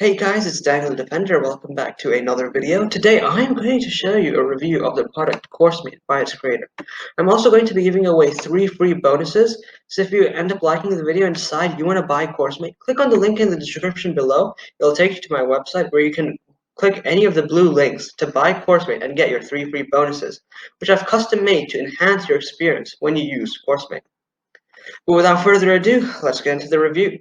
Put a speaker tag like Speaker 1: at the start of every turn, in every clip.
Speaker 1: Hey guys, it's Daniel the Defender. Welcome back to another video. Today I'm going to show you a review of the product CourseMate by its creator. I'm also going to be giving away 3 free bonuses. So if you end up liking the video and decide you want to buy CourseMate, click on the link in the description below. It'll take you to my website where you can click any of the blue links to buy CourseMate and get your 3 free bonuses, which I've custom made to enhance your experience when you use CourseMate. But without further ado, let's get into the review.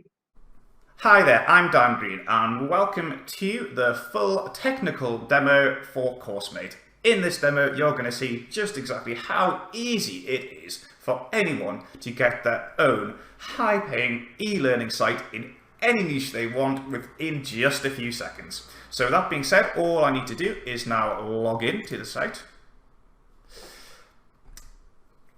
Speaker 2: Hi there, I'm Dan Green and welcome to the full technical demo for CourseMate. In this demo, you're going to see just exactly how easy it is for anyone to get their own high-paying e-learning site in any niche they want within just a few seconds. So that being said, all I need to do is now log in to the site.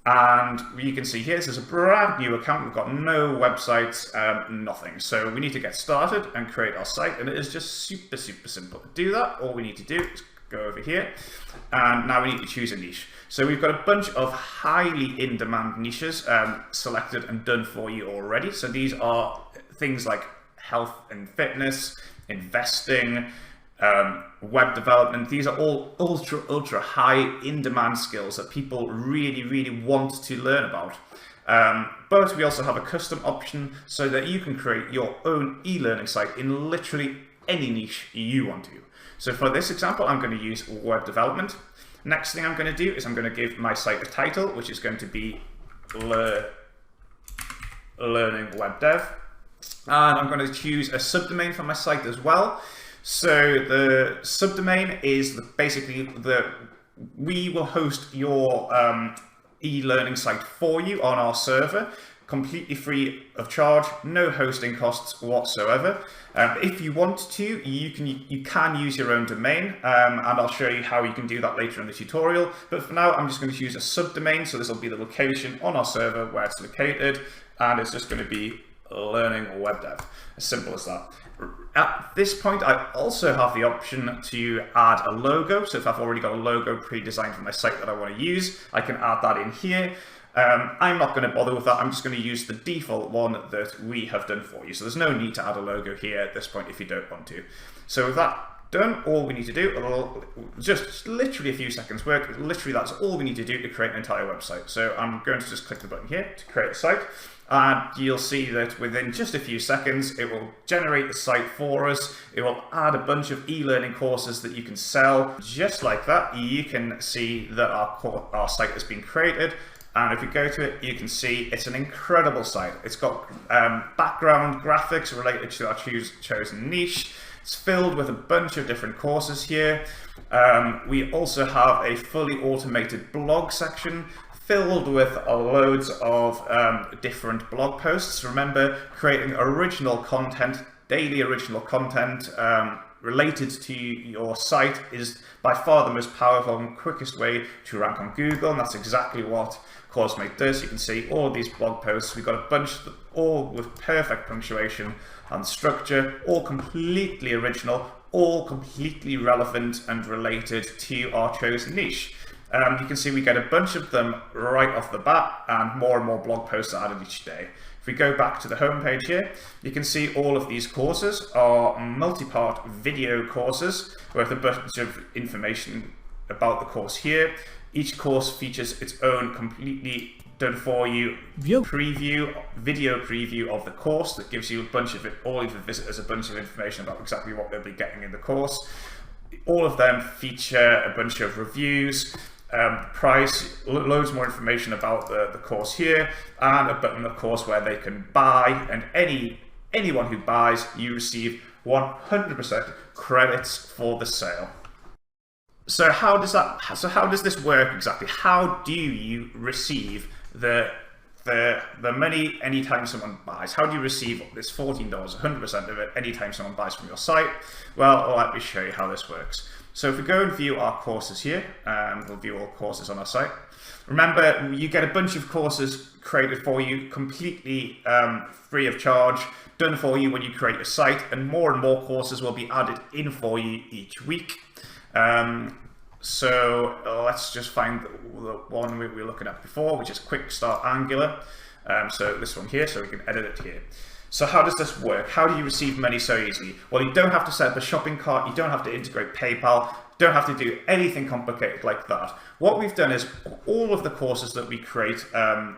Speaker 2: And you can see here, this is a brand new account. We've got no websites, nothing. So we need to get started and create our site. And it is just super simple. To do that, all we need to do is go over here. And now we need to choose a niche. So we've got a bunch of highly in-demand niches selected and done for you already. So these are things like health and fitness, investing, web development. These are all ultra high in-demand skills that people really want to learn about. But we also have a custom option so that you can create your own e-learning site in literally any niche you want to. So for this example, I'm going to use web development. Next thing I'm going to do is I'm going to give my site a title, which is going to be Learning Web Dev. And I'm going to choose a subdomain for my site as well. So the subdomain is basically we will host your e-learning site for you on our server, completely free of charge, no hosting costs whatsoever. If you want to, you can use your own domain, and I'll show you how you can do that later in the tutorial. But for now, I'm just going to use a subdomain, so this will be the location on our server where it's located, and it's just going to be Learning Web Dev. As simple as that. At this point, I also have the option to add a logo. So if I've already got a logo pre-designed for my site that I want to use, I can add that in here. I'm not going to bother with that. I'm just going to use the default one that we have done for you. So there's no need to add a logo here at this point if you don't want to. So with that done, all we need to do, it'll just literally a few seconds work. Literally, that's all we need to do to create an entire website. So I'm going to just click the button here to create a site. And you'll see that within just a few seconds, it will generate the site for us. It will add a bunch of e-learning courses that you can sell. Just like that, you can see that our site has been created. And if you go to it, you can see it's an incredible site. It's got background graphics related to our chosen niche. It's filled with a bunch of different courses here. We also have a fully automated blog section filled with loads of different blog posts. Remember, creating original content, daily original content related to your site is by far the most powerful and quickest way to rank on Google, and that's exactly what CourseMate does. You can see all of these blog posts. We've got a bunch, all with perfect punctuation and structure, all completely original, all completely relevant and related to our chosen niche. You can see we get a bunch of them right off the bat, and more blog posts are added each day. If we go back to the home page here, you can see all of these courses are multi-part video courses with a bunch of information about the course here. Each course features its own completely done for you video preview of the course that gives you a bunch of all of the visitors a bunch of information about exactly what they'll be getting in the course. All of them feature a bunch of reviews, price, loads more information about the course here, and a button of course where they can buy, and anyone who buys, you receive 100% credits for the sale. So how does this work exactly? How do you receive the money anytime someone buys? How do you receive this $14, 100% of it, anytime someone buys from your site? Well, let me show you how this works. So if we go and view our courses here, we'll view all courses on our site. Remember, you get a bunch of courses created for you completely free of charge, done for you when you create a site, and more courses will be added in for you each week. So let's just find the one we were looking at before, which is Quick Start Angular. So this one here, so we can edit it here. So how does this work? How do you receive money so easily? Well, you don't have to set up a shopping cart, you don't have to integrate PayPal, you don't have to do anything complicated like that. What we've done is all of the courses that we create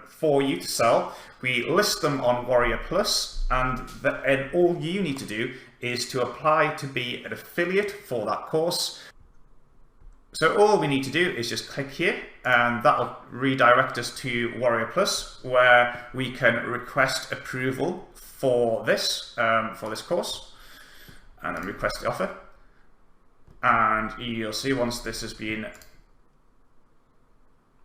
Speaker 2: for you to sell, we list them on Warrior Plus, and all you need to do is to apply to be an affiliate for that course. So all we need to do is just click here, and that will redirect us to Warrior Plus, where we can request approval for this course, and then request the offer. And you'll see once this has been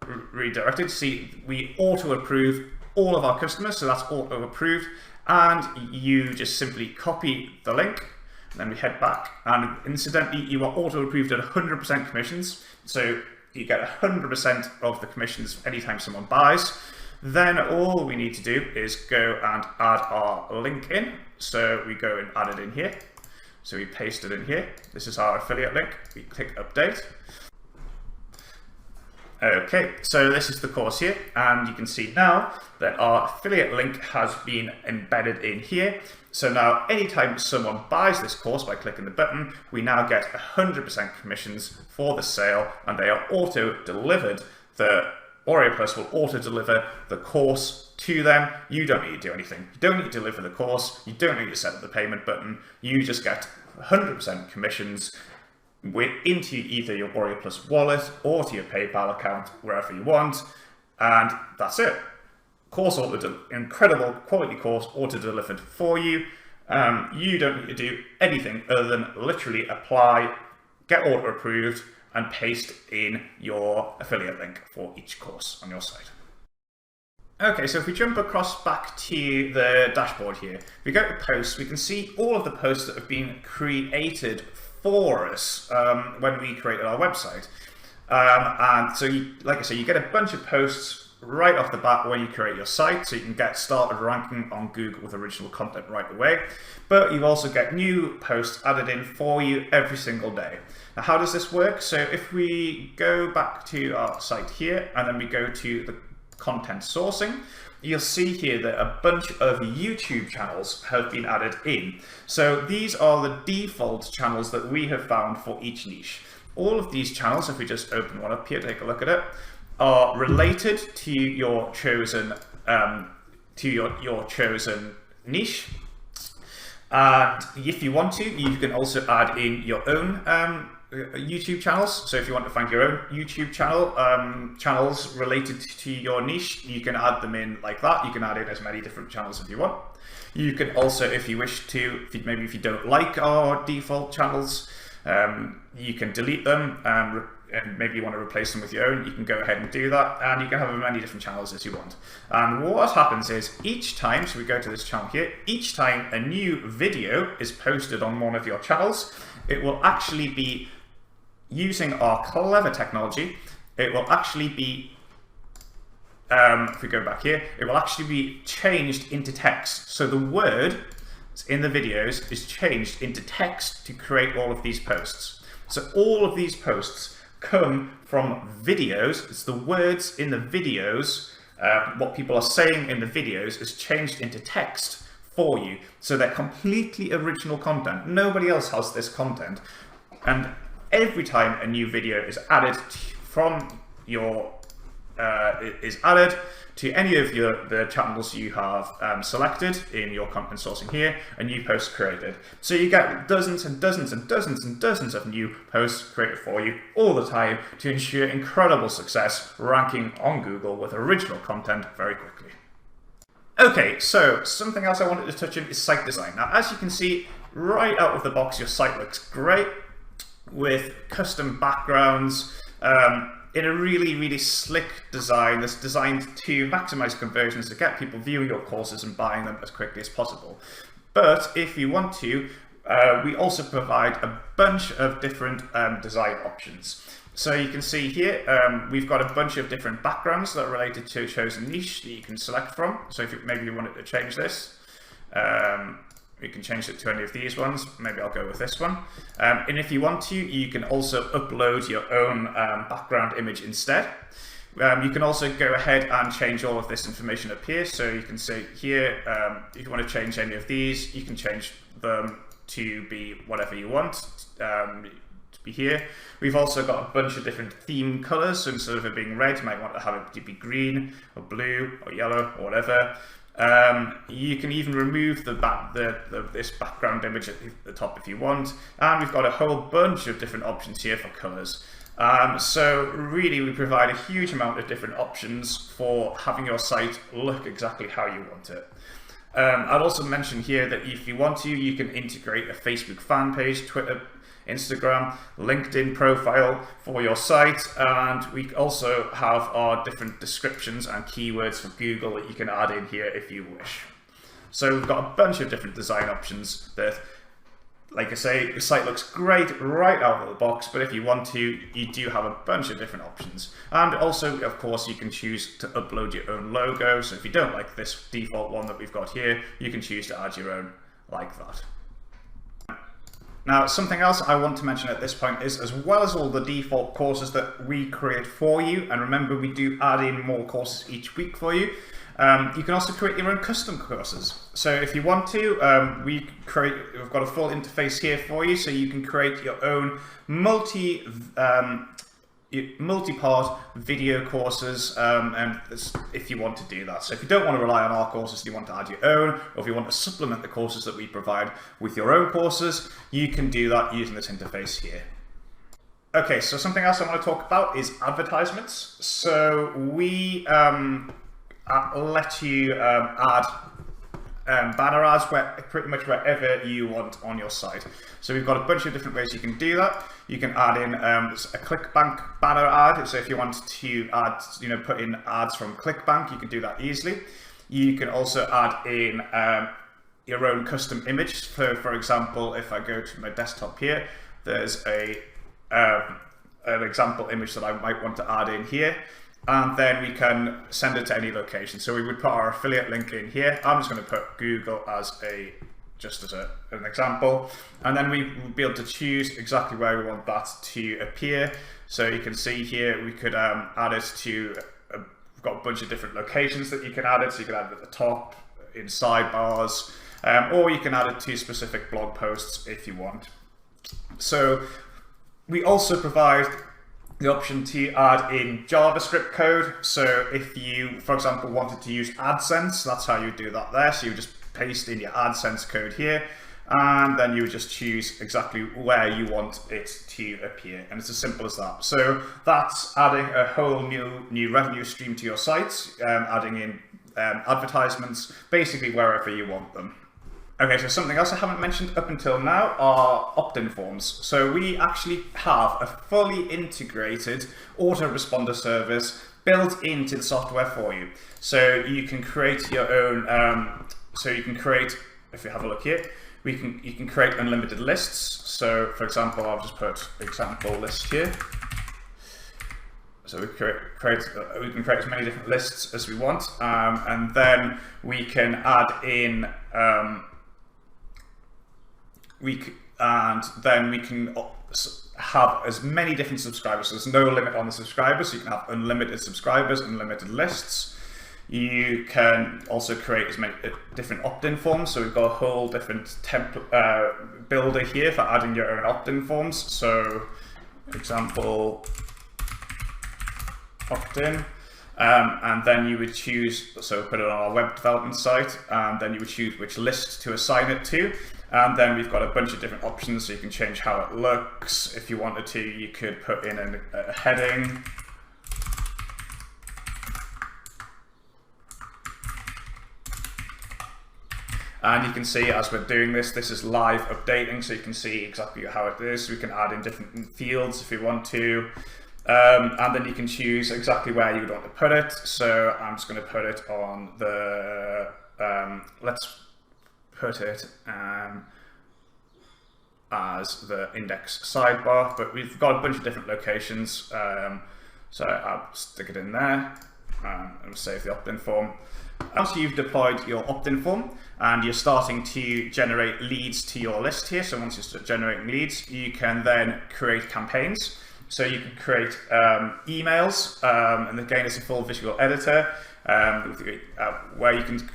Speaker 2: redirected, see we auto approve all of our customers, so that's auto approved, and you just simply copy the link. And then we head back, and incidentally, you are auto-approved at 100% commissions, so you get 100% of the commissions anytime someone buys. Then all we need to do is go and add our link in. So we go and add it in here. So we paste it in here. This is our affiliate link. We click update. Okay, so this is the course here, and you can see now that our affiliate link has been embedded in here. So now anytime someone buys this course by clicking the button, we now get 100% commissions for the sale, and they are auto-delivered. The Warrior Plus will auto-deliver the course to them. You don't need to do anything. You don't need to deliver the course. You don't need to set up the payment button. You just get 100% commissions into either your Warrior Plus wallet or to your PayPal account, wherever you want, and that's it. Course incredible quality course auto-delivered for you. You don't need to do anything other than literally apply, get auto-approved, and paste in your affiliate link for each course on your site. Okay, so if we jump across back to the dashboard here, if we go to posts, we can see all of the posts that have been created for us when we created our website. And so, like I say, you get a bunch of posts right off the bat when you create your site, so you can get started ranking on Google with original content right away. But you also get new posts added in for you every single day. Now, how does this work? So if we go back to our site here, and then we go to the content sourcing, you'll see here that a bunch of YouTube channels have been added in. So these are the default channels that we have found for each niche. All of these channels, if we just open one up here, take a look at it, are related to your chosen niche. And if you want to, you can also add in your own YouTube channels. So if you want to find your own YouTube channel, channels related to your niche, you can add them in like that. You can add in as many different channels as you want. You can also, if you wish to, maybe if you don't like our default channels, you can delete them, and maybe you want to replace them with your own, you can go ahead and do that, and you can have as many different channels as you want. And what happens is each time, so we go to this channel here, each time a new video is posted on one of your channels, it will actually be using our clever technology. It will actually be, if we go back here, it will actually be changed into text. So the word in the videos is changed into text to create all of these posts. So all of these posts come from videos. It's the words in the videos, what people are saying in the videos is changed into text for you. So they're completely original content. Nobody else has this content. And every time a new video is added from your, is added to any of the channels you have selected in your content sourcing here, a new post created. So you get dozens and dozens and dozens and dozens of new posts created for you all the time to ensure incredible success ranking on Google with original content very quickly. Okay, so something else I wanted to touch on is site design. Now, as you can see, right out of the box, your site looks great with custom backgrounds, in a really, really slick design that's designed to maximize conversions, to get people viewing your courses and buying them as quickly as possible. But if you want to, we also provide a bunch of different design options. So you can see here, we've got a bunch of different backgrounds that are related to a chosen niche that you can select from. So if maybe you wanted to change this, you can change it to any of these ones. Maybe I'll go with this one. And if you want to, you can also upload your own background image instead. You can also go ahead and change all of this information up here. So you can say here, if you want to change any of these, you can change them to be whatever you want to be here. We've also got a bunch of different theme colors. So instead of it being red, you might want to have it to be green or blue or yellow or whatever. You can even remove this background image at the top if you want, and we've got a whole bunch of different options here for colors. So really we provide a huge amount of different options for having your site look exactly how you want it. I'd also mention here that if you want to, you can integrate a Facebook fan page, Twitter, Instagram, LinkedIn profile for your site, and we also have our different descriptions and keywords for Google that you can add in here if you wish. So we've got a bunch of different design options that, like I say, the site looks great right out of the box, but if you want to, you do have a bunch of different options. And also, of course, you can choose to upload your own logo. So if you don't like this default one that we've got here, you can choose to add your own like that. Now, something else I want to mention at this point is, as well as all the default courses that we create for you, and remember we do add in more courses each week for you, you can also create your own custom courses. So if you want to, we've got a full interface here for you, so you can create your own multi-part video courses, and if you want to do that. So if you don't want to rely on our courses, you want to add your own, or if you want to supplement the courses that we provide with your own courses, you can do that using this interface here. Okay, so something else I want to talk about is advertisements. So we let you add banner ads pretty much wherever you want on your site. So we've got a bunch of different ways you can do that. You can add in a ClickBank banner ad. So if you want to add, put in ads from ClickBank, you can do that easily. You can also add in your own custom image. For example, if I go to my desktop here, there's an example image that I might want to add in here. And then we can send it to any location. So we would put our affiliate link in here. I'm just going to put Google as an example, and then we will be able to choose exactly where we want that to appear. So you can see here we could add it to we've got a bunch of different locations that you can add it. So you can add it at the top, in sidebars, or you can add it to specific blog posts if you want. So we also provide the option to add in JavaScript code. So if you, for example, wanted to use AdSense, that's how you do that there. So you just paste in your AdSense code here, and then you just choose exactly where you want it to appear. And it's as simple as that. So that's adding a whole new revenue stream to your site, adding in advertisements basically wherever you want them. Okay, so something else I haven't mentioned up until now are opt-in forms. So we actually have a fully integrated autoresponder service built into the software for you. So you can create your own, if you have a look here, you can create unlimited lists. So for example, I'll just put example list here. So we can create as many different lists as we want, and then we can add in we can have as many different subscribers. So there's no limit on the subscribers, so you can have unlimited subscribers, unlimited lists. You can also create as many different opt-in forms. So we've got a whole different template builder here for adding your own opt-in forms. So example opt-in. And then you would choose, so put it on our web development site, and then you would choose which list to assign it to. And then we've got a bunch of different options, so you can change how it looks. If you wanted to, you could put in a heading. And you can see as we're doing this, this is live updating, so you can see exactly how it is. We can add in different fields if you want to. And then you can choose exactly where you would want to put it. So I'm just going to put it on the, let's put it as the index sidebar, but we've got a bunch of different locations. So I'll stick it in there and save the opt-in form. Once you've deployed your opt-in form and you're starting to generate leads to your list here, so once you start generating leads, you can then create campaigns. So you can create emails, and again, it's a full visual editor where you can,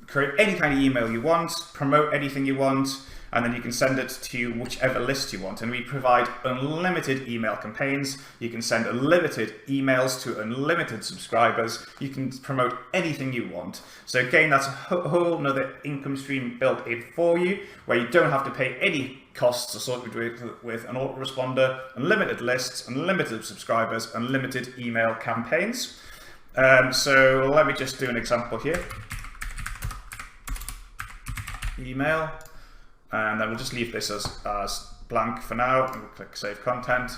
Speaker 2: create any kind of email you want, promote anything you want, and then you can send it to whichever list you want. And we provide unlimited email campaigns. You can send unlimited emails to unlimited subscribers. You can promote anything you want. So again, that's a whole another income stream built in for you, where you don't have to pay any costs associated with an autoresponder, unlimited lists, unlimited subscribers, unlimited email campaigns. So let me just do an example here. Email. And then we'll just leave this as blank for now, and we'll click Save Content.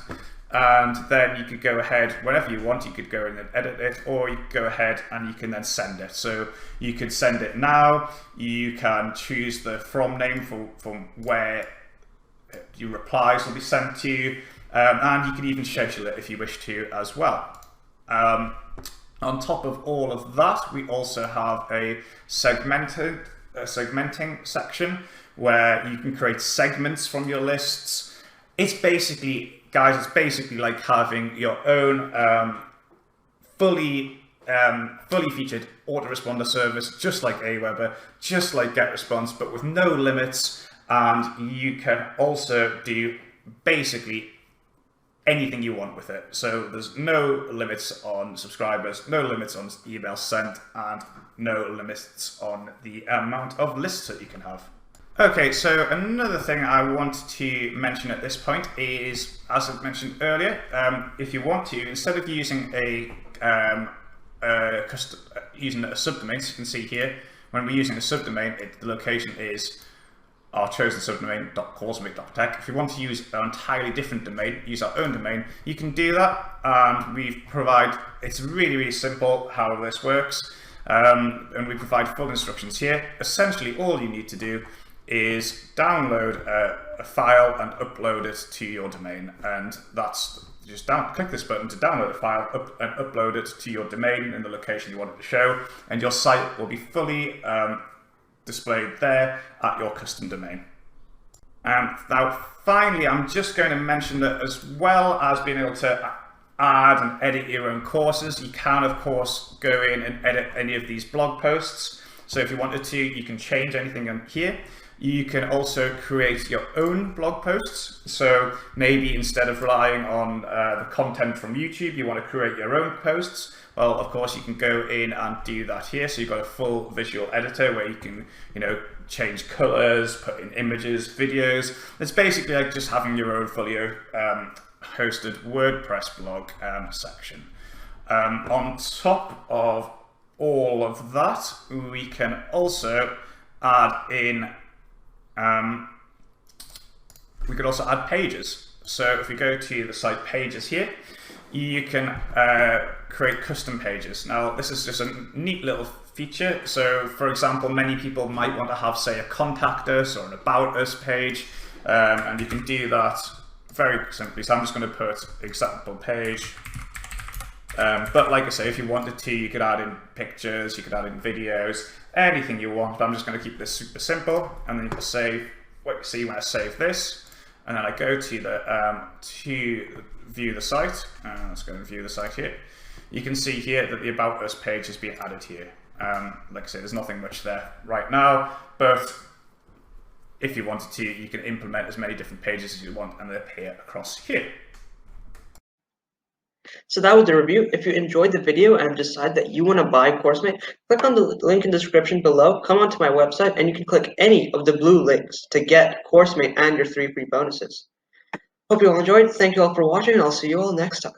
Speaker 2: And then you could go ahead, whenever you want, you could go in and edit it, or you could go ahead and you can then send it. So you could send it now, you can choose the from name from where your replies will be sent to you, and you can even schedule it if you wish to as well. On top of all of that, we also have a segmenting section where you can create segments from your lists. It's basically, guys, it's basically like having your own fully featured autoresponder service, just like Aweber, just like GetResponse, but with no limits. And you can also do basically anything you want with it. So there's no limits on subscribers, no limits on emails sent, and no limits on the amount of lists that you can have. Okay, so another thing I want to mention at this point is, as I mentioned earlier, if you want to, instead of using using a subdomain, so you can see here, when we're using a subdomain, the location is our chosen subdomain .CourseMate.tech. If you want to use an entirely different domain, use our own domain, you can do that, and it's really, really simple how this works, and we provide full instructions here. Essentially, all you need to do is download a file and upload it to your domain, and that's just click this button to download a file and upload it to your domain in the location you want it to show, and your site will be fully displayed there at your custom domain. And now finally, I'm just going to mention that as well as being able to add and edit your own courses, you can of course go in and edit any of these blog posts. So if you wanted to, you can change anything in here. You can also create your own blog posts. So maybe instead of relying on the content from YouTube, you want to create your own posts. Well, of course, you can go in and do that here. So you've got a full visual editor where you can, change colors, put in images, videos. It's basically like just having your own fully hosted WordPress blog section. On top of all of that, we can also add in we could also add pages. So if we go to the site pages here, you can create custom pages. Now this is just a neat little feature. So for example, many people might want to have, say, a contact us or an about us page, and you can do that very simply. So I'm just going to put example page. But like I say, if you wanted to, you could add in pictures, you could add in videos, anything you want. But I'm just going to keep this super simple, and then you can save. What you see when I save this, and then I go to the to view the site. Let's go and view the site here. You can see here that the About Us page has been added here. Like I say, there's nothing much there right now, but if you wanted to, you can implement as many different pages as you want, and they appear across here.
Speaker 1: So that was the review. If you enjoyed the video and decide that you want to buy CourseMate, click on the link in the description below, come onto my website, and you can click any of the blue links to get CourseMate and your 3 free bonuses. Hope you all enjoyed. Thank you all for watching, and I'll see you all next time.